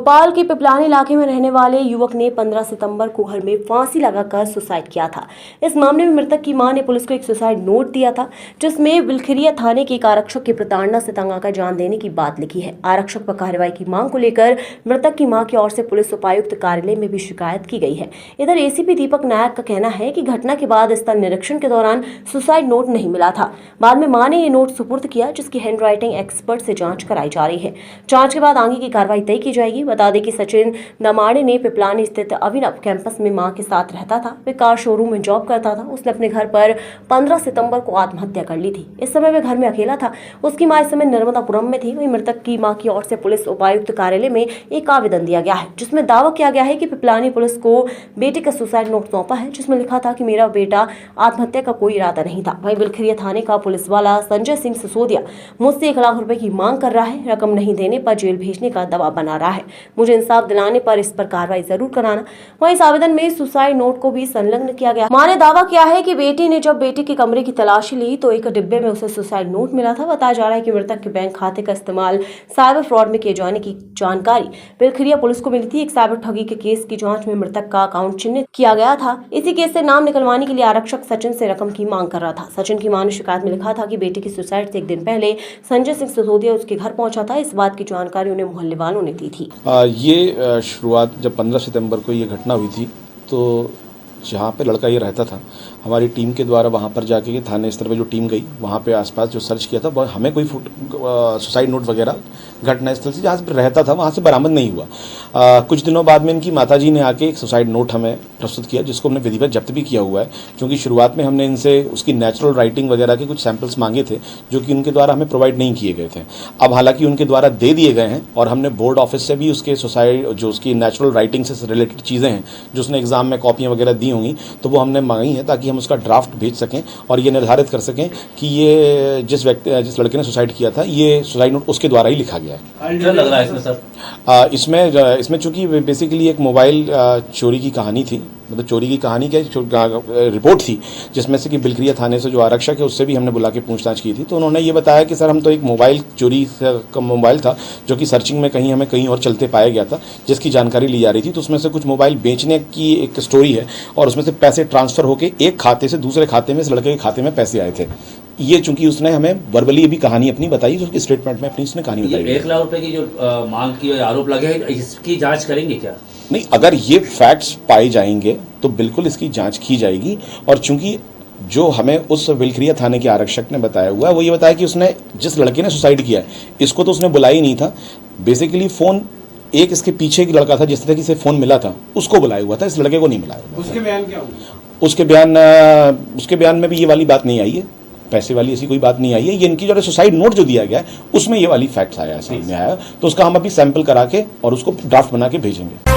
भोपाल के पिपलानी इलाके में रहने वाले युवक ने 15 सितंबर को घर में फांसी लगाकर सुसाइड किया था। इस मामले में मृतक की मां ने पुलिस को एक सुसाइड नोट दिया था, जिसमें बिलखिरिया थाने के एक आरक्षक की प्रताड़ना से तंग आकर जान देने की बात लिखी है। आरक्षक पर कार्रवाई की मांग को लेकर मृतक की मां की ओर से पुलिस उपायुक्त कार्यालय में भी शिकायत की गई है। इधर एसीपी दीपक नायक का कहना है कि घटना के बाद स्थल निरीक्षण के दौरान सुसाइड नोट नहीं मिला था। बाद में मां ने ये नोट सुपुर्द किया, जिसकी हैंडराइटिंग एक्सपर्ट से जांच कराई जा रही है। जांच के बाद आगे की कार्रवाई तय की जाएगी। बता दें कि सचिन दमाड़े ने पिपलानी स्थित अभिनव कैंपस में मां के साथ रहता था। वे कार शोरूम में जॉब करता था। उसने अपने घर पर 15 सितंबर को आत्महत्या कर ली थी। इस समय वे घर में अकेला था। उसकी मां इस समय नर्मदापुरम में थी। वहीं मृतक की मां की ओर से पुलिस उपायुक्त कार्यालय में एक आवेदन दिया गया है, जिसमें दावा किया गया है कि पिपलानी पुलिस को बेटे का सुसाइड नोट सौंपा है, जिसमें लिखा था कि मेरा बेटा आत्महत्या का कोई इरादा नहीं था। वहीं बिलखिरिया थाने का पुलिस वाला संजय सिंह सिसोदिया मुझसे 1 लाख रुपए की मांग कर रहा है। रकम नहीं देने पर जेल भेजने का दबाव बना रहा है। मुझे इंसाफ दिलाने पर इस पर कार्रवाई जरूर कराना। वहीं इस आवेदन में सुसाइड नोट को भी संलग्न किया गया। मां ने दावा किया है कि बेटी ने जब बेटे के कमरे की तलाशी ली तो एक डिब्बे में उसे सुसाइड नोट मिला था। बताया जा रहा है कि मृतक के बैंक खाते का इस्तेमाल साइबर फ्रॉड में किए जाने की जानकारी बिलखिरिया पुलिस को मिली थी। एक साइबर ठगी के केस की जांच में मृतक का अकाउंट चिन्हित किया गया था। इसी केस से नाम निकलवाने के लिए आरक्षक सचिन से रकम की मांग कर रहा था। सचिन की मां ने शिकायत में लिखा था कि बेटे की सुसाइड से 1 दिन पहले संजय सिंह सिसोदिया उसके घर पहुंचा था। इस बात की जानकारी उन्हें मोहल्ले वालों ने दी थी। ये शुरुआत जब 15 सितंबर को ये घटना हुई थी, तो जहाँ पे लड़का ये रहता था, हमारी टीम के द्वारा वहाँ पर जाके थाने स्तर पे जो टीम गई, वहाँ पे आसपास जो सर्च किया था, हमें कोई सुसाइड नोट वगैरह घटना स्थल से जहाँ से रहता था वहाँ से बरामद नहीं हुआ। कुछ दिनों बाद में इनकी माताजी ने आके एक सुसाइड नोट हमें प्रस्तुत किया, जिसको हमने विधिवत जब्त भी किया हुआ है, क्योंकि शुरुआत में हमने इनसे उसकी नेचुरल राइटिंग वगैरह के कुछ सैंपल्स मांगे थे, जो कि उनके द्वारा हमें प्रोवाइड नहीं किए गए थे। अब हालांकि उनके द्वारा दे दिए गए हैं और हमने बोर्ड ऑफिस से भी उसके सुसाइड जो उसकी नेचुरल राइटिंग से रिलेटेड चीज़ें हैं, जो उसने एग्जाम में कॉपियाँ वगैरह दी होंगी, तो वो हमने मांगी है, ताकि हम उसका ड्राफ्ट भेज सकें और ये निर्धारित कर सकें कि ये जिस लड़के ने सुसाइड किया था, ये सुसाइड नोट उसके द्वारा ही लिखा गया है। क्या लग रहा है इसमें सर? इसमें चूंकि बेसिकली एक मोबाइल चोरी की कहानी थी, मतलब चोरी की कहानी क्या रिपोर्ट थी, जिसमें से कि बिलखिरिया थाने से जो आरक्षक है उससे भी हमने बुला के पूछताछ की थी। तो उन्होंने ये बताया कि सर हम तो एक मोबाइल चोरी का मोबाइल था, जो कि सर्चिंग में हमें कहीं और चलते पाया गया था, जिसकी जानकारी ली जा रही थी। तो उसमें से कुछ मोबाइल बेचने की एक स्टोरी है और उसमें से पैसे ट्रांसफर होकर एक खाते से दूसरे खाते में इस लड़के के खाते में पैसे आए थे। ये चूंकि उसने हमें वर्बली भी कहानी अपनी बताई, जो स्टेटमेंट में अपनी उसने कहानी बताई। 1 लाख रुपए की जो मांग की आरोप लगे हैं, इसकी जांच करेंगे क्या? नहीं, अगर ये फैक्ट्स पाए जाएंगे तो बिल्कुल इसकी जांच की जाएगी। और चूंकि जो हमें उस बिलखिरिया थाने के आरक्षक ने बताया हुआ है, वो ये बताया कि उसने जिस लड़के ने सुसाइड किया है, इसको तो उसने बुलाया ही नहीं था। बेसिकली फ़ोन एक इसके पीछे एक लड़का था, जिस तरह की से फ़ोन मिला था, उसको बुलाया हुआ था, इस लड़के को नहीं बुलाया हुआ। उसके बयान क्या हुआ? उसके बयान में भी ये वाली बात नहीं आई है, पैसे वाली ऐसी कोई बात नहीं आई है। ये इनकी जो सुसाइड नोट जो दिया गया है, उसमें ये वाली फैक्ट्स आया है, सही में आया। तो उसका हम अभी सैंपल करा के और उसको ड्राफ्ट बना के भेजेंगे।